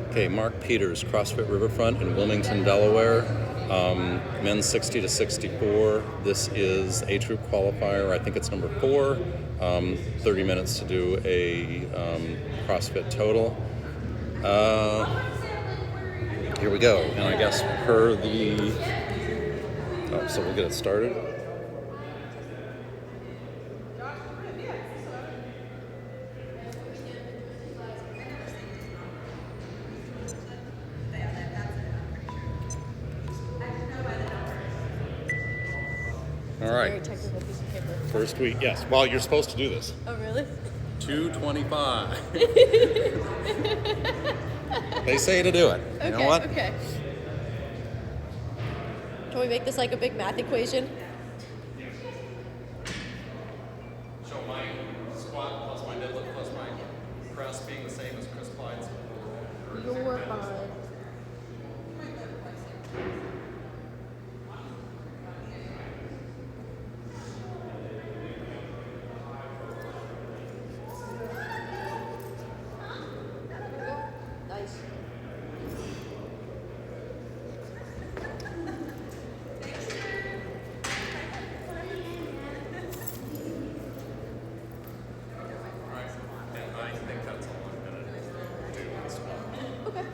Okay, Mark Peters, CrossFit Riverfront in Wilmington, Delaware. Men's 60 to 64. This is a troop qualifier. I think it's number 4. 30 minutes to do a CrossFit total. Here we go. And I guess per the... Oh, so we'll get it started. All right. Very technical piece of paper. First week, yes. Well, you're supposed to do this. Oh, really? 225. They say to do it. You know what? Okay. Can we make this like a big math equation? So my squat plus my deadlift plus my press being the same as Chris Clyde's. You're fine. Nice. I think that's all I'm going to do in squat. Okay.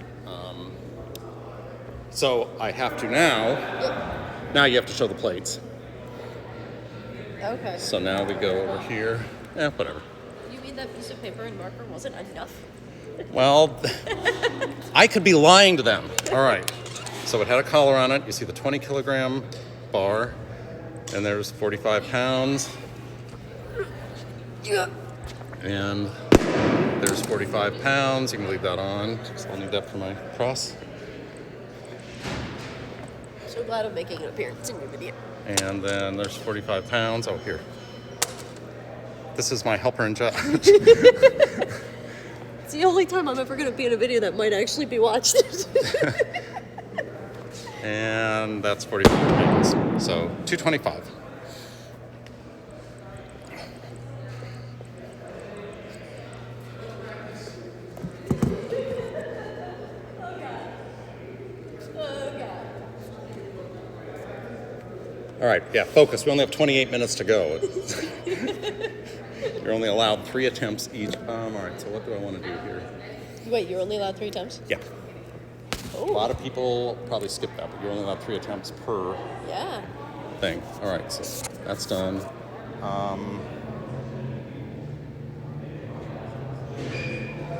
So I have to now. Yep. Now you have to show the plates. Okay. So now we go over here. Whatever. You mean that piece of paper and marker wasn't enough? Well, I could be lying to them. All right. So it had a collar on it. You see the 20 kilogram bar, and there's 45 pounds. Yeah. And there's 45 pounds. You can leave that on. So I'll need that for my cross. So glad I'm making an appearance in your video. And then there's 45 pounds. Oh, here. This is my helper in charge. It's the only time I'm ever going to be in a video that might actually be watched. And that's 45 pounds. So 225. All right, yeah, focus. We only have 28 minutes to go. You're only allowed 3 attempts each. All right, so what do I want to do here? Wait, you're only allowed 3 times? Yeah. Oh. A lot of people probably skip that, but you're only allowed 3 attempts per Yeah. thing. All right, so that's done.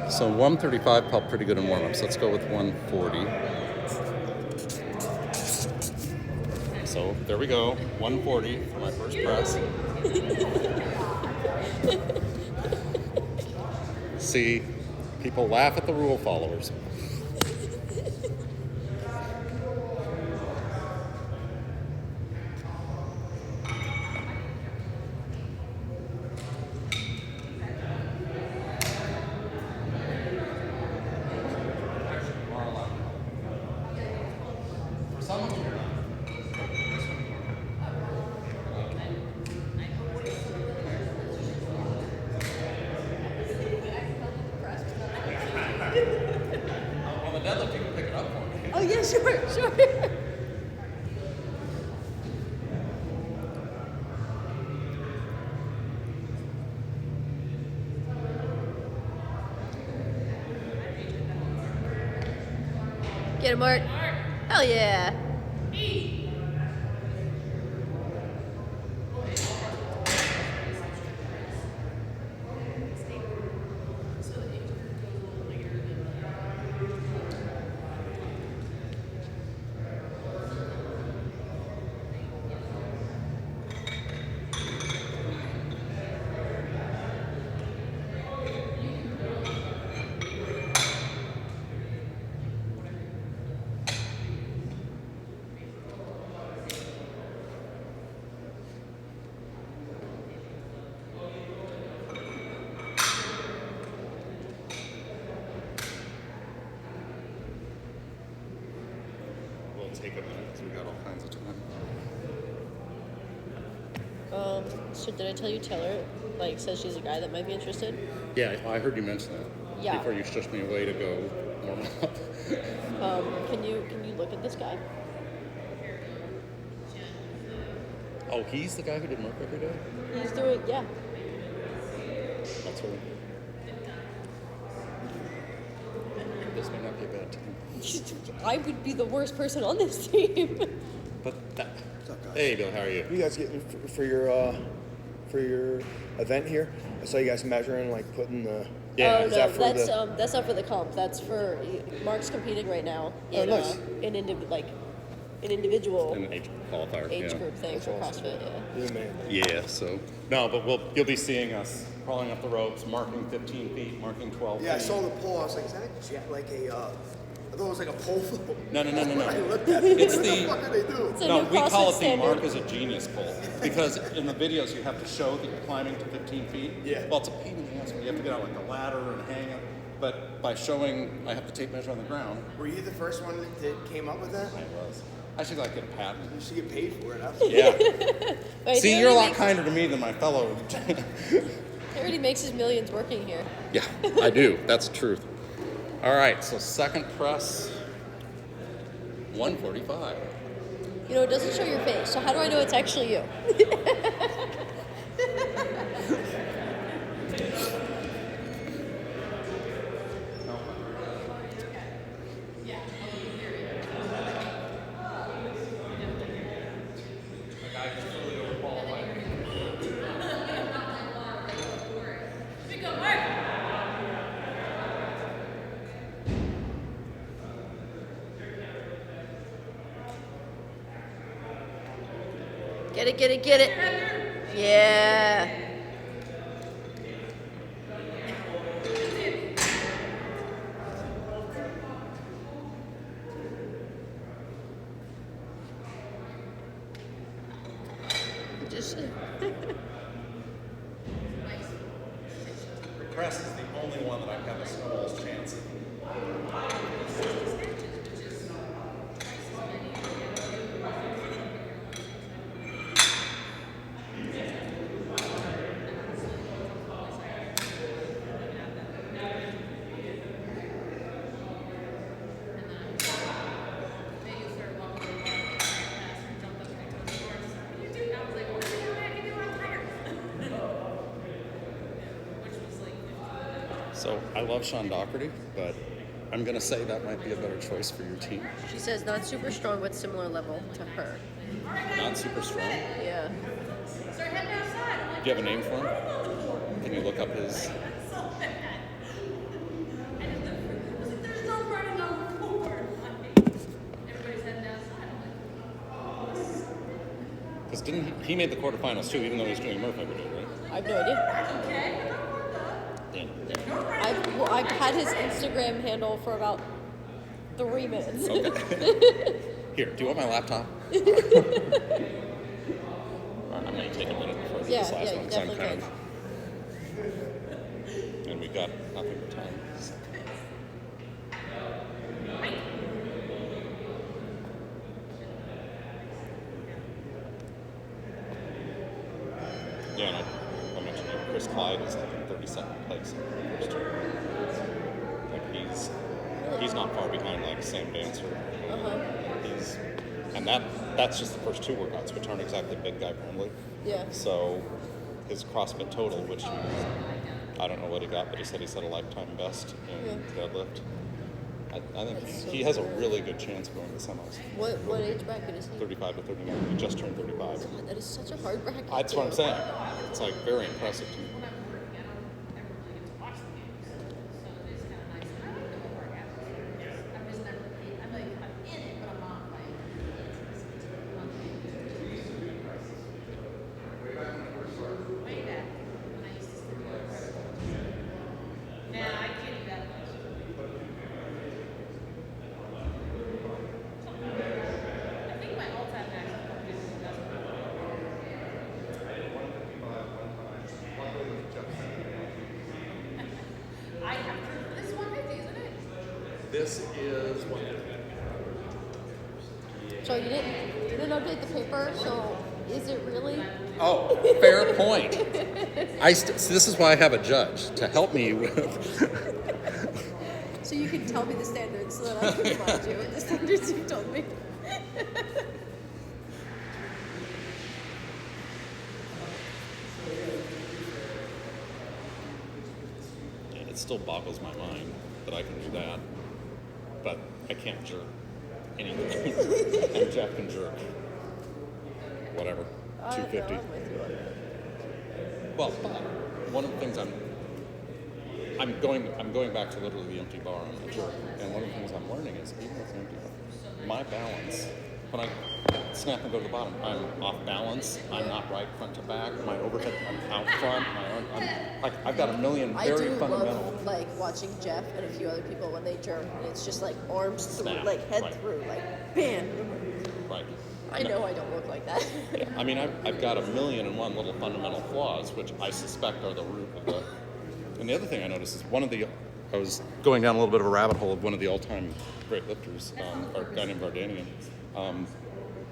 So 135 felt pretty good in warm-ups. Let's go with 140. So there we go, 140 for my first press. See, people laugh at the rule followers. For some of them, you're not. Well, the deadlift, you can pick it up for me. Oh, yeah, sure. Get him, Mark. Hell yeah. We'll take a minute because we got all kinds of time. So did I tell you Taylor, says she's a guy that might be interested? Yeah, I heard you mention that. Yeah. before you shush me away to go warm up. Can you look at this guy? Oh, he's the guy who did Murph every day? He's doing, yeah. That's right. This may not be a bad time. I would be the worst person on this team. But that. What's up, guys? Hey, Bill, how are you? What are you guys getting for your event here? I saw you guys measuring, like putting the. Yeah, Oh is no, that for that's not for the comp. That's for Mark's competing right now in nice. an individual An age qualifier. age yeah. group thing That's for awesome. CrossFit. Yeah. Yeah, man. Yeah, so. No, but you'll be seeing us crawling up the ropes, marking 15 feet, marking 12 feet. Yeah, I saw the pole. I was like, is that like a? I thought it was like a pole float. No. I looked at it. It's What the- the fuck are they doing? It's a No, new we call CrossFit it the standard. Mark is a genius pole because in the videos you have to show that you're climbing to 15 feet. Yeah. Well, it's a pain in the ass when you have to get out like a ladder and hang it. But by showing, I have the tape measure on the ground. Were you the first one that came up with that? I was. I should like get a patent. You should get paid for it. Yeah. Wait, See, he you're a lot already kinder to me than my fellow. He already makes his millions working here. Yeah, I do. That's the truth. All right, so second press, 145. You know, it doesn't show your face, so how do I know it's actually you? Get it. Yeah. Just Press is the only one that I have a snowball's chance. So I love Sean Doherty, but I'm going to say that might be a better choice for your team. she says not super strong, but similar level to her. Not super strong. Yeah. Do you have a name for him? Can you look up his? Because didn't he made the quarterfinals too, even though he's doing Murph every day, right? I have no idea. Damn. I've had his Instagram handle for about 3 minutes. Okay. Here, do you want my laptop? I'm going to take a minute before I do Yeah, this last yeah, one you because I'm definitely kind of. And we've got nothing but time. So. Yeah, and I mentioned it, Chris Clyde is like in 32nd place in the first two. Like he's not far behind like Sam Dancer. And that's just the first two workouts, which aren't exactly big guy friendly. Yeah. So his CrossFit total, which I don't know what he got, but he said he set a lifetime best in deadlift. I think That's so he has a cool. really good chance of going to the semis. What age bracket is he? 35 to 39. He just turned 35. God, that is such a hard bracket. That's what I'm too. saying. It's like very impressive to me. This is what? So you didn't update the paper. So is it really? Oh, fair point. So this is why I have a judge to help me with. So you can tell me the standards so that I can remind you of the standards you told me. It still boggles my mind that I can do that, but I can't jerk anything. And Jeff can jerk whatever, 250. No, I'm with you on that. Well, but one of the things I'm going back to literally the empty bar on the jerk, and one of the things I'm learning is even with an empty bar, my balance when I snap and go to the bottom, I'm off balance. I'm not right front to back. My overhead, I'm out front. I've got a million I very do fundamental. love like watching Jeff and a few other people when they jerk, and it's just like arms through, Snap, like head right. through, like bam. Right. I know I don't look like that. Yeah, I mean, I've got a million and one little fundamental flaws, which I suspect are the root of the. And the other thing I noticed is I was going down a little bit of a rabbit hole of one of the all-time great lifters, a guy named Vardanian.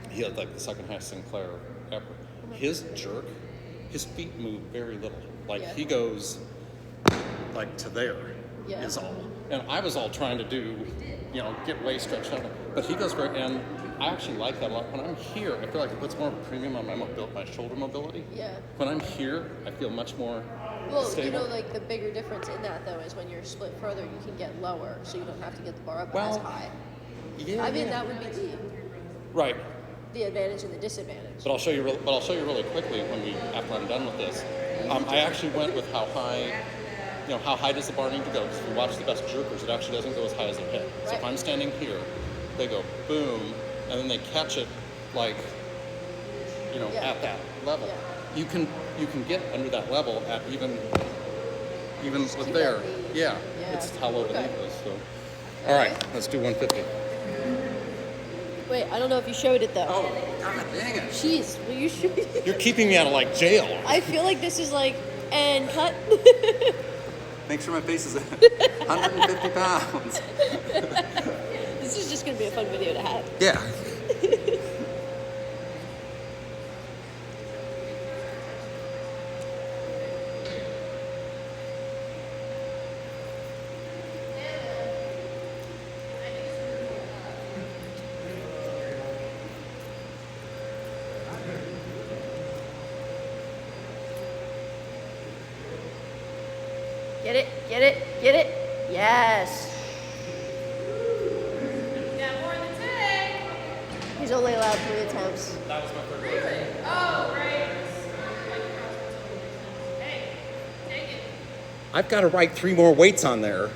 He had like the second highest Sinclair ever. His jerk, his feet move very little. Like Yeah. he goes like to there Yeah. is all. And I was all trying to do, get way stretched out. But he goes very, and I actually like that a lot. When I'm here, I feel like it puts more of a premium on my shoulder mobility. Yeah. When I'm here, I feel much more Well, stable. like the bigger difference in that though is when you're split further, you can get lower, so you don't have to get the bar up as Well, high. Yeah. I mean, yeah. that would be Right. the advantage and the disadvantage. But I'll show you really quickly after I'm done with this. I actually went with how high. How high does the bar need to go? Because if you watch the best jerkers, it actually doesn't go as high as their head. So if Right. I'm standing here, they go boom, and then they catch it like, Yeah. at that level. Yeah. You can get under that level at even with keep there. that lead. Yeah, Yeah. it's how low the Okay. lead is. So, all right, let's do 150. Wait, I don't know if you showed it though. Oh, God dang it! Jeez, will you show? You're keeping me out of like jail. I feel like this is like and cut. Make sure my face is 150 pounds. This is just gonna be a fun video to have. Yeah. Get it, get it, get it. Yes. Got more than 10. He's only allowed 3 attempts. That was my third one. Really? Oh, right. Hey, take it. I've got to write 3 more weights on there.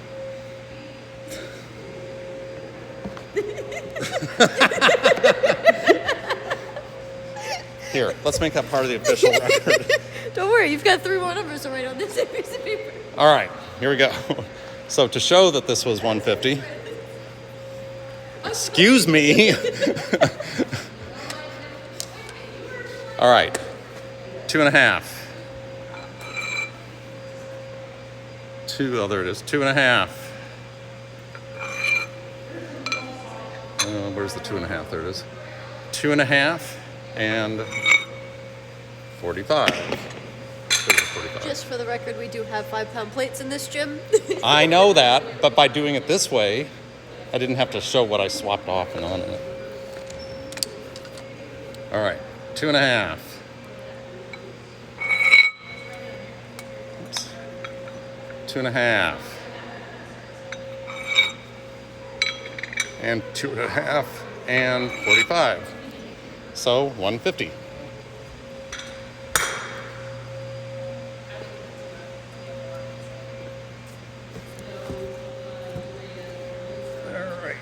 Here, let's make that part of the official record. Don't worry, you've got 3 more numbers to write on this piece of paper. All right, here we go. So to show that this was 150, excuse me. All right, 2.5. There it is, 2.5. Where's the 2.5? There it is. 2.5 and 45. There's the 45. Just for the record, we do have 5-pound plates in this gym. I know that, but by doing it this way, I didn't have to show what I swapped off and on it. All right, 2.5. Oops. 2.5. And 2.5 and 45. So 150. All right.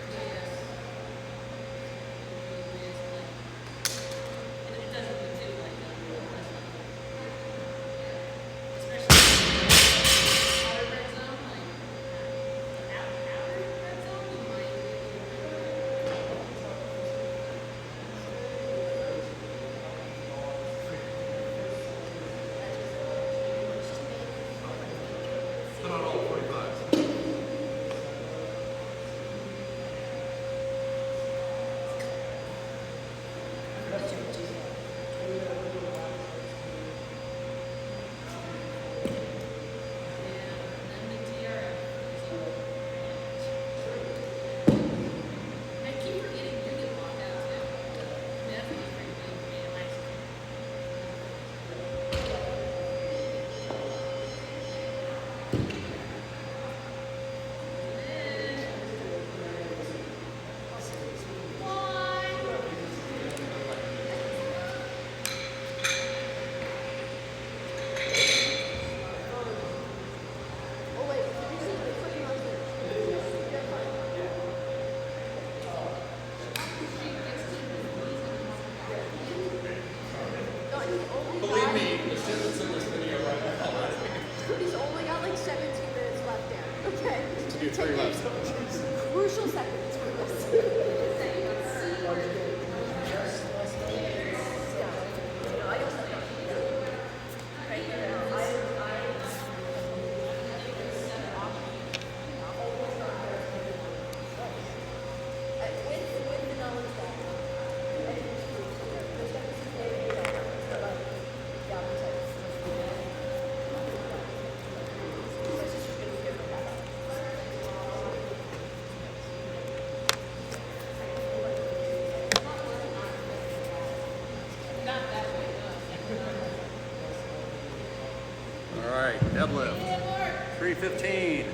315.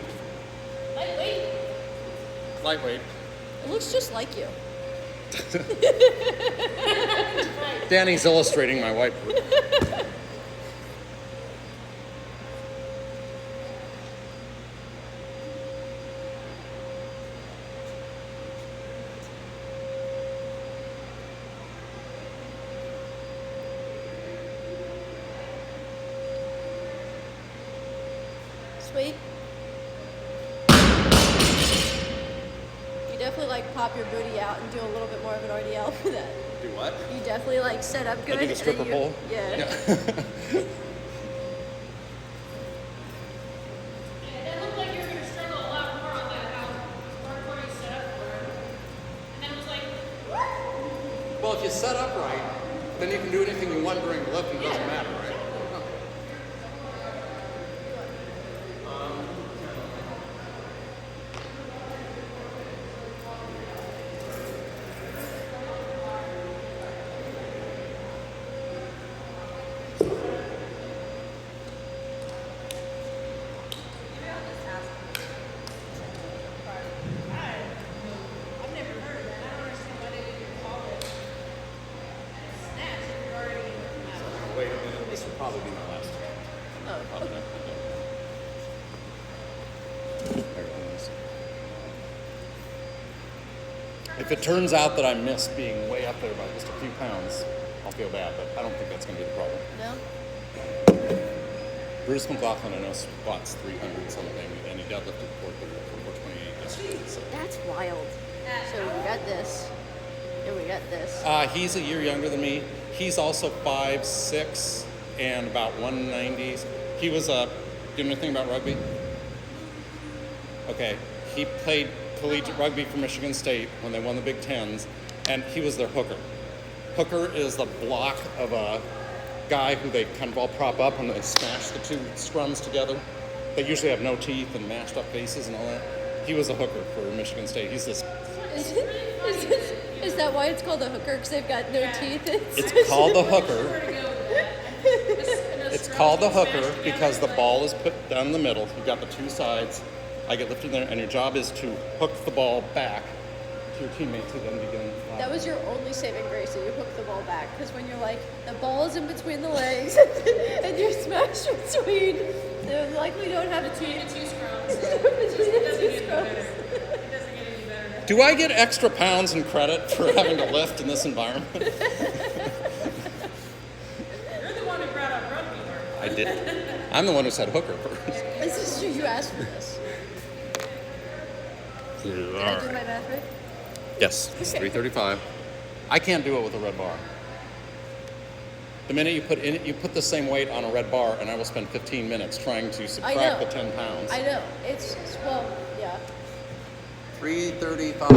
Lightweight. Lightweight. It looks just like you. Danny's illustrating my whiteboard. Sweet. You definitely like pop your booty out and do a little bit more of an RDL for that. Do what? You definitely like set up good. I do the and stripper you- pole? Yeah. Yeah, that looked like you were going to struggle a lot more on that how hardcore you set up for it. And then it was like, Well, if you set up right, then you can do anything you want during the lift and it doesn't matter, right? I've never heard of that. I don't understand why they didn't call it snatch if you're already working out. Wait a minute, this will probably be my last time. Oh, Probably okay. not. There it is. If it turns out that I miss being way up there by just a few pounds, I'll feel bad, but I don't think that's going to be the problem. No? Bruce McLaughlin, I know, squats 300 something, and he deadlifted 428 yesterday. So. That's wild. So we got this. And we got this. He's a year younger than me. He's also 5'6" and about 190. He was a. Do you know anything about rugby? Okay. He played collegiate rugby for Michigan State when they won the Big Tens, and he was their hooker. Hooker is the block of a guy who they kind of all prop up and they smash the two scrums together. They usually have no teeth and mashed up faces and all that. He was a hooker for Michigan State. He's this. Is that why it's called a hooker? Because they've got no teeth? It's called the hooker. Where to go with that? It's called the hooker because the ball is put down the middle. You've got the two sides. I get lifted there, and your job is to hook the ball back to your teammates who then begin. That was your only saving grace, that you hook the ball back. Because when you're like, the ball is in between the legs, and you're smashed between, they likely don't have a Between teeth. the two scrums. Between It the doesn't two get any scrums. better. It doesn't get any better. Do I get extra pounds and credit for having to lift in this environment? You're the one who brought up rugby, Mark. I did. I'm the one who said hooker first. This is true, you asked for this. Did I do my math right? Yes, it's 335. I can't do it with a red bar. The minute you put the same weight on a red bar, and I will spend 15 minutes trying to subtract the 10 pounds. I know. It's, well, yeah. 335.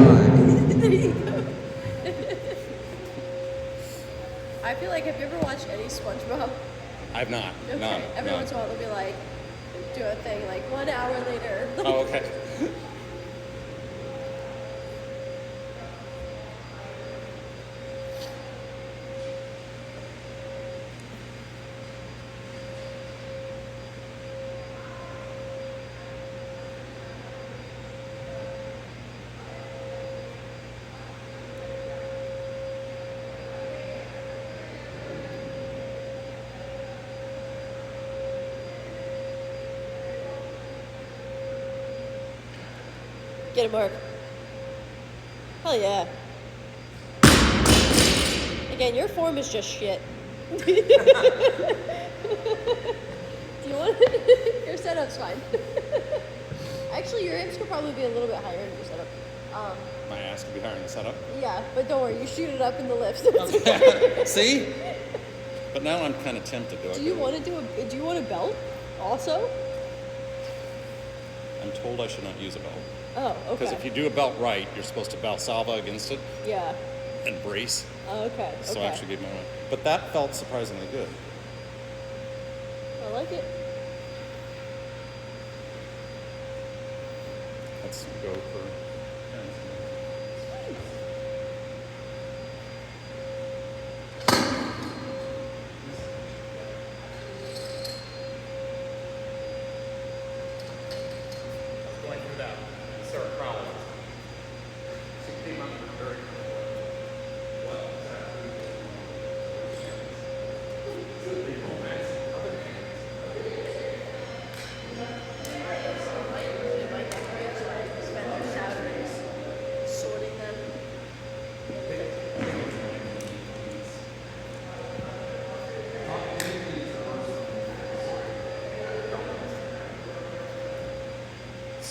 There you go. I feel like, have you ever watched any SpongeBob? I've not. Okay. None. Every none. once in a while they'll be like, do a thing like 1 hour later. Oh, okay. Get it, Mark. Hell yeah. Again, your form is just shit. Do you want your setup's fine. Actually, your hips could probably be a little bit higher in your setup. My ass could be higher in the setup. Yeah, but don't worry, you shoot it up in the lift. It's okay. See? But now I'm kind of tempted. Do you want to do you want a belt also? I'm told I should not use a belt. Oh, okay. Because if you do a belt right, you're supposed to Valsalva against it Yeah. and brace. Oh, okay. So okay. I actually gave my one. But that felt surprisingly good. I like it. Let's go for.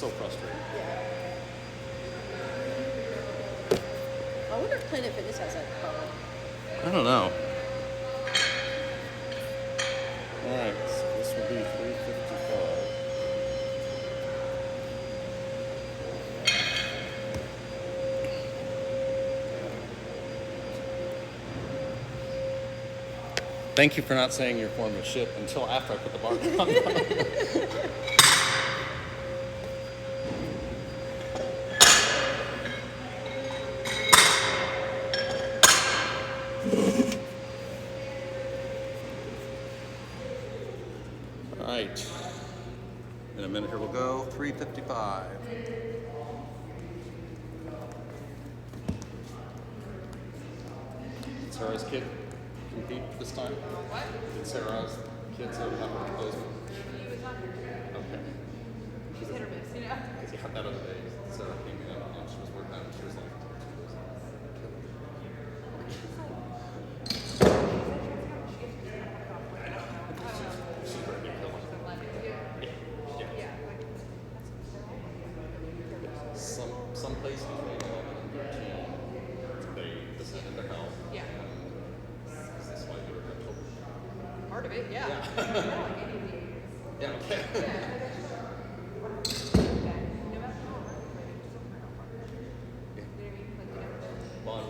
so frustrating. Yeah. I wonder if Planet Fitness has that problem. I don't know. All right, so this will be 355. Thank you for not saying your form was shit until after I put the bar on. All right. In a minute here we'll go. 355. Did Sarah's kid compete this time? What? Did Sarah's kids have those? He was on here. Okay. She's hit or miss, you know? Because yeah, that other day, Sarah came in and she was working out and she was like, she's ready to kill him. Yeah. Some place between 11 and 13, they descend into hell. Yeah. Is this why you were told? Part of it, yeah. Yeah. Yeah, okay. Well,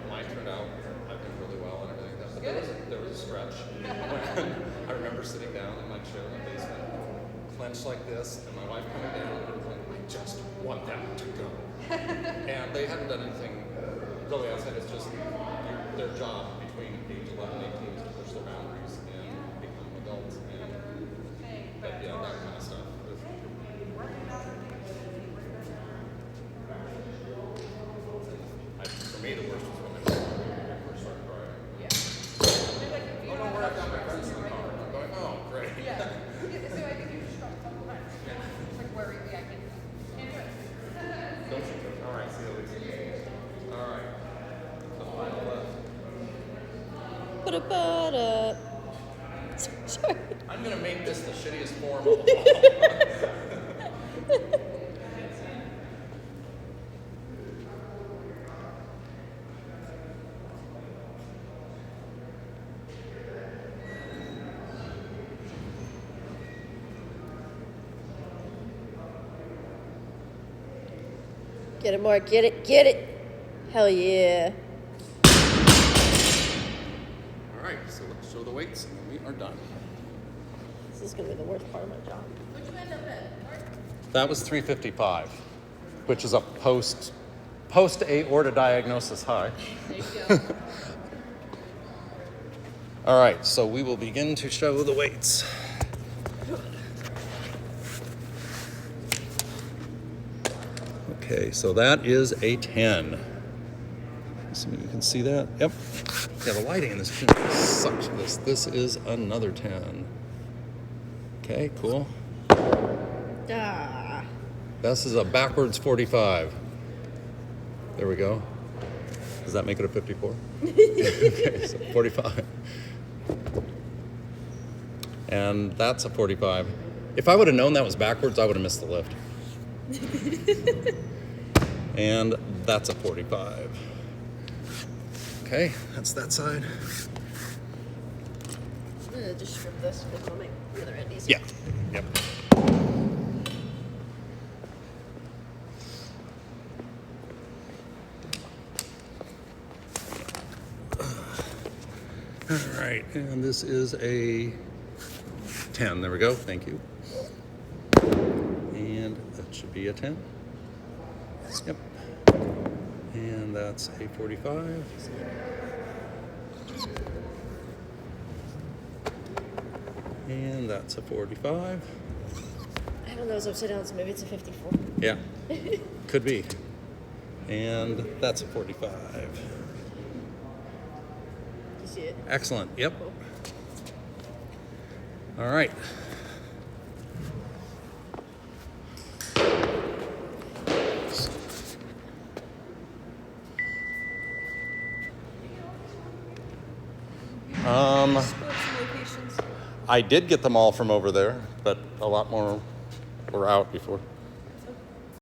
mine turned out, I think, really well and everything. But there was a stretch when I remember sitting down in my chair in the basement, clenched like this, and my wife coming down and going, I just want that to go. And they hadn't done anything really outside. It's just their job between age 11 and 18 is to push their boundaries and become adults. But yeah, that kind of stuff. For me, the worst was when they first started crying. Yeah. Oh, no, where I've got my friends in the car. I'm going, oh, great. Yeah. So I think you just struggle sometimes. It's like worry, yeah, I can't do it. Don't you? All right, see you later. All right. The final left. Ba-da-ba-da. Sorry. I'm going to make this the shittiest form of all. Get it, Mark. Get it. Get it. Hell yeah. All right, so let's show the weights and then we are done. This is going to be the worst part of my job. What'd you end up at, Mark? That was 355, which is a post aorta diagnosis high. There you go. All right, so we will begin to show the weights. Okay, so that is a 10. So you can see that. Yep. Yeah, the lighting in this gym sucks. This is another 10. Okay, cool. Ah. This is a backwards 45. There we go. Does that make it a 54? Okay, so 45. And that's a 45. If I would have known that was backwards, I would have missed the lift. And that's a 45. Okay, that's that side. I'm going to just strip this because it'll make the other end easier. Yeah. Yep. All right, and this is a 10. There we go. Thank you. And that should be a 10. Yep. And that's a 45. And that's a 45. I don't know, it's upside down, so maybe it's a 54. Yeah, could be. And that's a 45. You see it? Excellent. Yep. Cool. All right. Sports locations. I did get them all from over there, but a lot more were out before.